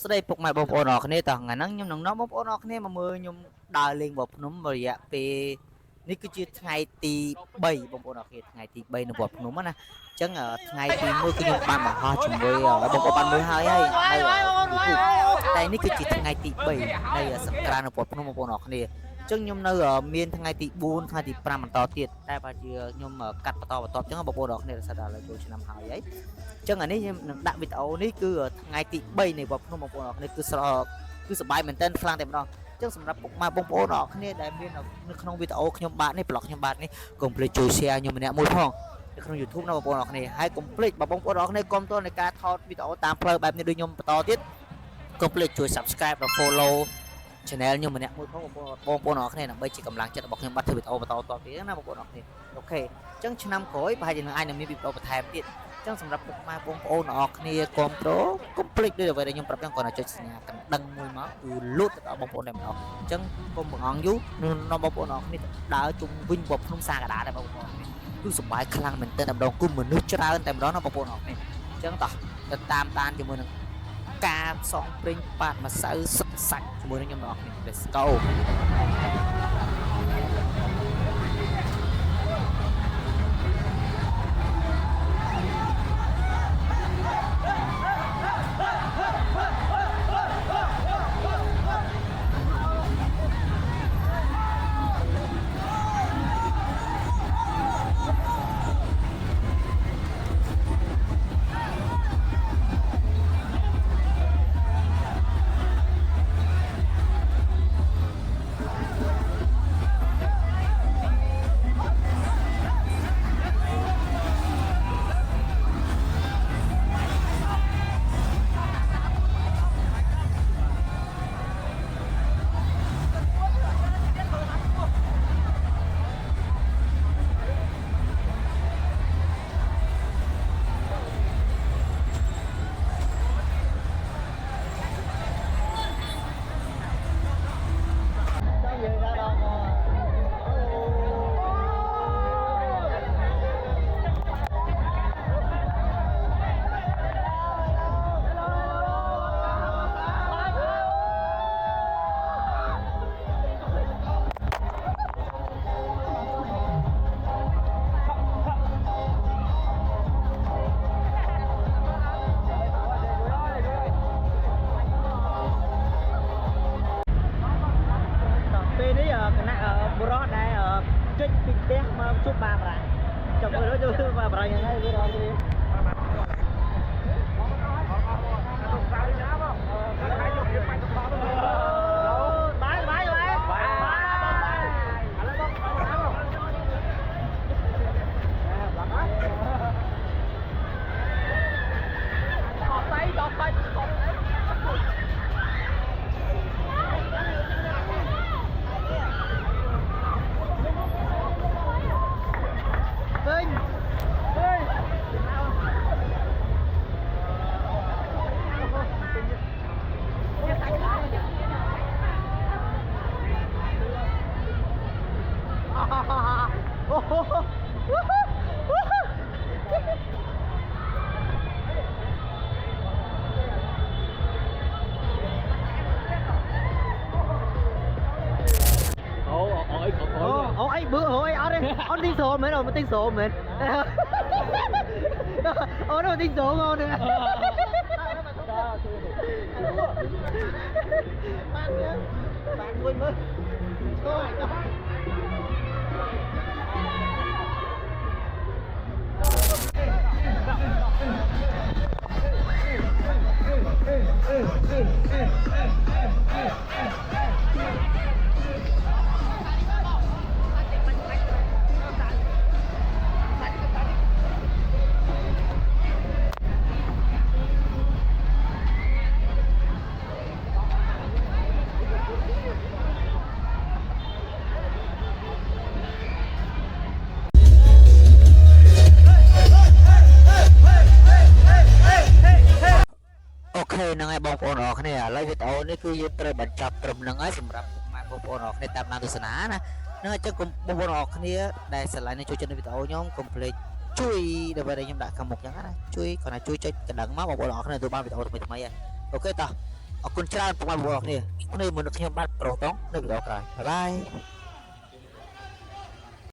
ស្ដីពុកម៉ែបងប្អូនអរគ្នាតោះថ្ងៃហ្នឹងខ្ញុំនឹងនាំបងប្អូនអរគ្នាមកមើលខ្ញុំដើរលេងវត្តភ្នំរយៈពេលនេះគឺជាថ្ងៃទី3បងប្អូនអរគ្នាថ្ងៃទី3នៅវត្តភ្នំណាអញ្ចឹងថ្ងៃទី1គឺខ្ញុំបានបង្ហោះជាមួយបងប្អូនបានមើលហើយតែនេះគឺជាថ្ងៃទី3នៃសង្ក្រាន្តនៅវត្តភ្នំបងប្អូនអរគ្នាអញ្ចឹងខ្ញុំនៅមានថ្ងៃទី4ថ្ងៃទី5បន្តទៀតតែបើជាខ្ញុំកាត់បន្តអញ្ចឹងបងប្អូនអរគ្នារសាដល់ចូលឆ្នាំហើយអញ្ចឹងអានេះខ្ញុំនឹងដាក់វីដេអូនេះគឺថ្ងៃទី3នៃវត្តភ្នំបងប្អូនអរគ្នាគឺសប្បាយមែនទែនខ្លាំងតែម្ដងអញ្ចឹងសម្រាប់ពុកម៉ែបងប្អូនអរគ្នាដែលមាននៅក្នុងវីដេអូខ្ញុំបាទនេះប្លុកខ្ញុំបាទនេះកុំភ្លេចជួយ share ខ្ញុំម្នាក់មួយផងនៅក្នុង YouTube ណាបងប្អូនអរគ្នាហើយកុំភ្លេចបងប្អូនអរគ្នាគាំទ្រในការថតវីដេអូតាមផ្លូវបែបនេះដូចខ្ញុំបន្តទៀតកុំភ្លេចជួយ Subscribe និង Follow channel ខ្ញុំម្នាក់មួយផងបងប្អូនអរគ្នាដើម្បីជាកម្លាំងចិត្តរបស់ខ្ញុំបាទធ្វើវីដេអូបន្តទៀតណាបងប្អូនអរគ្នាអូខេអញ្ចឹងឆ្នាំក្រោយប្រហែលជានឹងអាចនឹងមានវីដេអូបន្ថែមទៀតអញ្ចឹងសម្រាប់ពុកម៉ែបងប្អូនអរគ្នាគាំទ្រកុំភ្លេចដូចអ្វីដែលខ្ញុំប្រាប់ចឹងគ្រាន់តែចុចសញ្ញាកណ្ដឹងមួយមកគឺលូតទៅដល់បងប្អូនតែម្ដងអញ្ចឹងកុំបង្អង់យូរនាំបងប្អូនអរគ្នាដើរជុំវិញវត្តភ្នំសាកដាដែរបងប្អូនអរគ្នាគឺសប្បាយខ្លាំងមែនទែនតែម្ដងគឺមនុស្សច្រើនតែម្ដងណាបងប្អូនអរគ្នាអញ្ចឹងតោះទៅតាមដានជាមួយនឹងការផ្សងព្រេងប៉ាតម្សៅសឹកសាច់ជាមួយនឹងខ្ញុំបងប្អូន Let's go ជួបបាបរ៉ាចាំមើលទៅជួបបាបរ៉ាយ៉ាងហ្នឹងវារត់គ្នាbữa hồi ông tính số mấy rồi mà tính số mấy ông nó tính số ngon nữa bạn quên mấtហ្នឹងហើយបងប្អូនអរគ្នាឥឡូវវីដេអូនេះគឺយើងត្រូវបញ្ចប់ត្រឹមហ្នឹងហើយសម្រាប់ពុកម៉ែបងប្អូនអរគ្នាតាមដានទស្សនាណាហ្នឹងហើយចឹងបងប្អូនអរគ្នាដែលស្រឡាញ់ចូលចិត្តនៅវីដេអូខ្ញុំកុំភ្លេចជួយដើម្បីខ្ញុំដាក់ខាងមុខចឹងណាជួយគាត់ថាជួយចុចកណ្ដឹងមកបងប្អូនអរគ្នាទទួលបានវីដេអូថ្មីៗហើយអូខេតោះ អរគុណច្រើនពុកម៉ែបងប្អូនគ្នាគ្នាមួយនឹងខ្ញុំបាទប្រុសតងនៅវីដេអូក្រោយបាយបាយ